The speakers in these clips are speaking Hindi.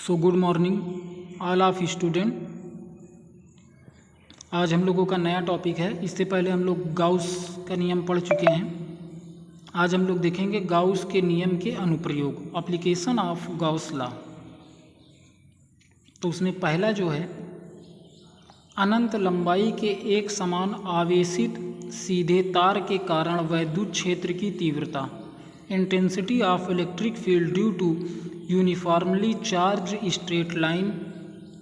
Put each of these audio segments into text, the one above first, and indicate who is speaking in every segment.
Speaker 1: So good morning all of student. आज हम लोगों का नया टॉपिक है। इससे पहले हम लोग गाउस का नियम पढ़ चुके हैं। आज हम लोग देखेंगे गाउस के नियम के अनुप्रयोग, एप्लीकेशन ऑफ गाउस लॉ। तो उसमें पहला जो है, अनंत लंबाई के एक समान आवेशित सीधे तार के कारण वैद्युत क्षेत्र की तीव्रता, intensity of electric field due to uniformly charge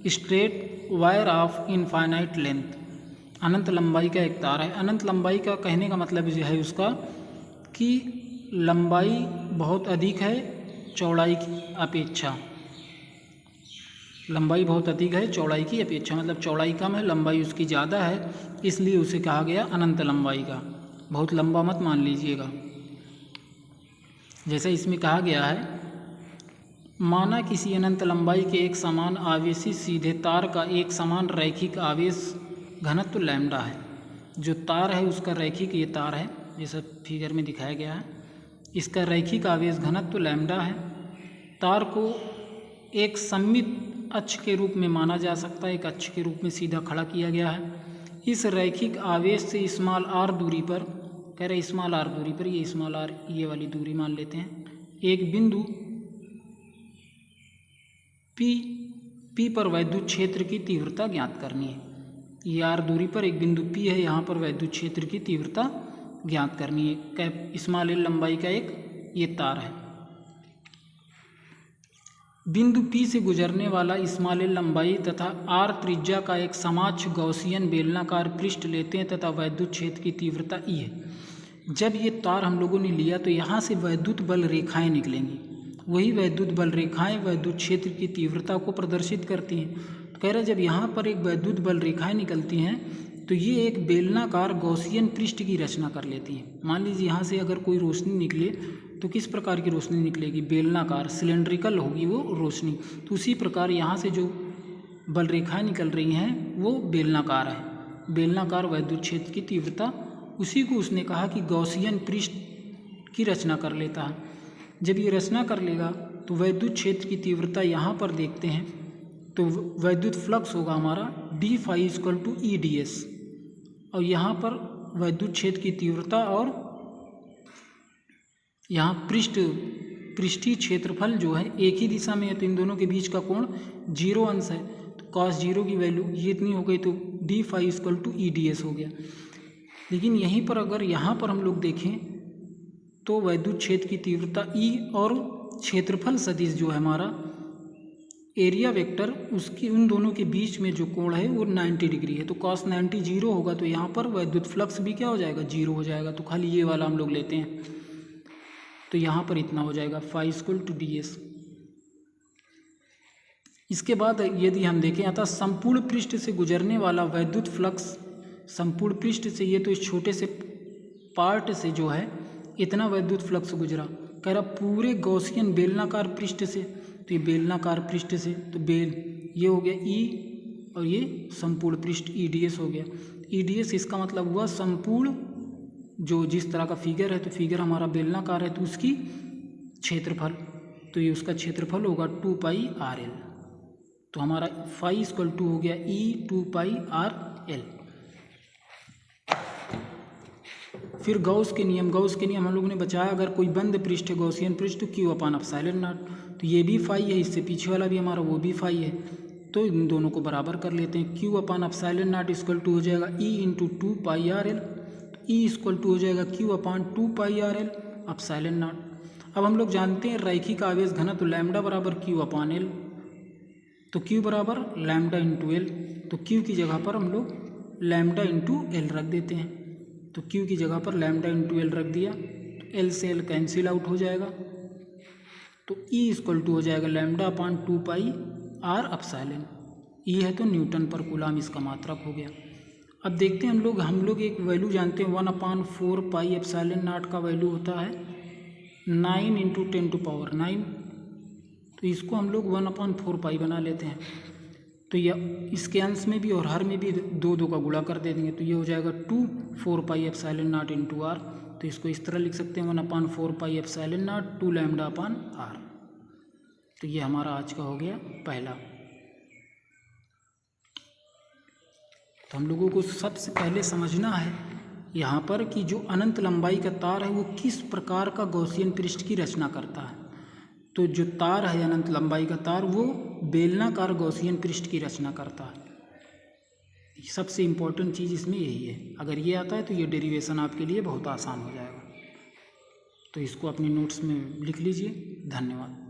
Speaker 1: straight wire of infinite length. अनंत लंबाई का एक तार है। अनंत लंबाई का कहने का मतलब ये है उसका कि लंबाई बहुत अधिक है चौड़ाई की अपेक्षा। लंबाई बहुत अधिक है चौड़ाई की अपेक्षा, मतलब चौड़ाई कम है, लंबाई उसकी ज़्यादा है, इसलिए उसे कहा गया अनंत लंबाई का। बहुत लंबा मत मान लीजिएगा। जैसा इसमें कहा गया है, माना किसी अनंत लंबाई के एक समान आवेशित सीधे तार का एक समान रैखिक आवेश घनत्व लैम्डा है। जो तार है उसका रैखिक, ये तार है जैसा फिगर में दिखाया गया है, इसका रैखिक आवेश घनत्व लैम्डा है। तार को एक सममित अक्ष के रूप में माना जा सकता है, एक अक्ष के रूप में सीधा खड़ा किया गया है। इस रैखिक आवेश से स्मॉल आर दूरी पर, कह रहे स्मॉल आर दूरी पर, ये स्मॉल आर ये वाली दूरी मान लेते हैं, एक बिंदु P पर वैद्युत क्षेत्र की तीव्रता ज्ञात करनी है। ये आर दूरी पर एक बिंदु P है, यहाँ पर वैद्युत क्षेत्र की तीव्रता ज्ञात करनी है। कैप स्मॉल एल लंबाई का एक ये तार है। बिंदु P से गुजरने वाला स्मॉल एल लंबाई तथा R त्रिज्या का एक समाक्ष गौसियन बेलनाकार पृष्ठ लेते हैं तथा वैद्युत क्षेत्र की तीव्रता E है। जब ये तार हम लोगों ने लिया तो यहाँ से वैद्युत बल रेखाएं निकलेंगी। वही वैद्युत बल रेखाएं वैद्युत क्षेत्र की तीव्रता को प्रदर्शित करती हैं। तो कह रहे जब यहाँ पर एक वैद्युत बल रेखाएं निकलती हैं तो ये एक बेलनाकार गौसियन पृष्ठ की रचना कर लेती हैं। मान लीजिए यहाँ से अगर कोई रोशनी निकले तो किस प्रकार की रोशनी निकलेगी? बेलनाकार, सिलेंड्रिकल होगी वो रोशनी। तो उसी प्रकार यहाँ से जो बल रेखाएं निकल रही हैं वो बेलनाकार है। बेलनाकार वैद्युत क्षेत्र की तीव्रता, उसी को उसने कहा कि गौसियन पृष्ठ की रचना कर लेता है। जब ये रचना कर लेगा तो वैद्युत क्षेत्र की तीव्रता यहाँ पर देखते हैं तो वैद्युत फ्लक्स होगा हमारा D phi equal to E D S, और यहाँ पर वैद्युत क्षेत्र की तीव्रता और यहाँ पृष्ठीय क्षेत्रफल जो है एक ही दिशा में है, तो इन दोनों के बीच का कोण 0 अंश है। तो cos 0 की वैल्यू ये इतनी हो गई, तो D phi equal to E D S हो गया। लेकिन यहीं पर अगर यहाँ पर हम लोग देखें तो वैद्युत क्षेत्र की तीव्रता E और क्षेत्रफल सदिश जो है हमारा एरिया वेक्टर, उसकी उन दोनों के बीच में जो कोण है वो 90 डिग्री है। तो cos 90 0 होगा, तो यहाँ पर वैद्युत फ्लक्स भी क्या हो जाएगा? 0 हो जाएगा। तो खाली ये वाला हम लोग लेते हैं, तो यहाँ पर इतना हो जाएगा phi equal to D S. इसके बाद यदि हम देखें, अतः संपूर्ण पृष्ठ से गुजरने वाला वैद्युत फ्लक्स, संपूर्ण पृष्ठ से, ये तो इस छोटे से पार्ट से जो है इतना वैद्युत फ्लक्स गुजरा। कह रहा पूरे गौसियन बेलनाकार पृष्ठ से, तो ये बेलनाकार पृष्ठ से, तो बेल ये हो गया E और ये संपूर्ण पृष्ठ ई डी एस हो गया। ई डी एस इसका मतलब हुआ संपूर्ण, जो जिस तरह का फिगर है, तो फिगर हमारा बेलनाकार है तो उसकी क्षेत्रफल, तो ये उसका क्षेत्रफल होगा 2 पाई आर एल। तो हमारा फाई इक्वल टू हो गया E 2 पाई आर एल। फिर गौस के नियम हम लोगों ने बचाया, अगर कोई बंद पृष्ठ है गौसियन पृष्ठ तो क्यू अपान एप्सिलॉन नॉट, तो ये भी फाई है, इससे पीछे वाला भी हमारा वो भी फाई है, तो इन दोनों को बराबर कर लेते हैं। Q upon epsilon not equal to हो जाएगा E into 2 pi R L, E equal to हो जाएगा Q upon 2 pi R L epsilon not. अब हम लोग जानते हैं रैखिक आवेश घनत्व लैम्डा बराबर क्यू अपान एल, तो क्यू बराबर लैम्डा इंटू एल, तो क्यू की जगह पर हम लोग लैम्डा इंटू एल रख देते हैं। तो Q की जगह पर लैम्डा इंटू एल रख दिया, तो L से L कैंसिल आउट हो जाएगा, तो E इक्वल टू हो जाएगा lambda upon 2 pi R epsilon. E है तो न्यूटन पर कूलम इसका मात्रक हो गया। अब देखते हैं हम लोग एक वैल्यू जानते हैं 1 अपान 4 पाई एप्सिलॉन नॉट का वैल्यू होता है 9 इंटू 10 टू पावर 9, तो इसको हम लोग 1 अपान 4 पाई बना लेते हैं। तो यह इसके अंश में भी और हर में भी 2 का गुणा कर दे देंगे, तो ये हो जाएगा 2 4 pi epsilon naught into R. तो इसको इस तरह लिख सकते हैं 1 upon 4 pi epsilon naught 2 lambda upon R. तो ये हमारा आज का हो गया पहला। तो हम लोगों को सबसे पहले समझना है यहाँ पर कि जो अनंत लंबाई का तार है वो किस प्रकार का गॉसियन पृष्ठ की रचना करता है। तो जो तार है अनंत लंबाई का तार वो बेलनाकार गॉसियन पृष्ठ की रचना करता है। सबसे इम्पोर्टेंट चीज़ इसमें यही है। अगर ये आता है तो ये डेरिवेशन आपके लिए बहुत आसान हो जाएगा। तो इसको अपनी नोट्स में लिख लीजिए। धन्यवाद।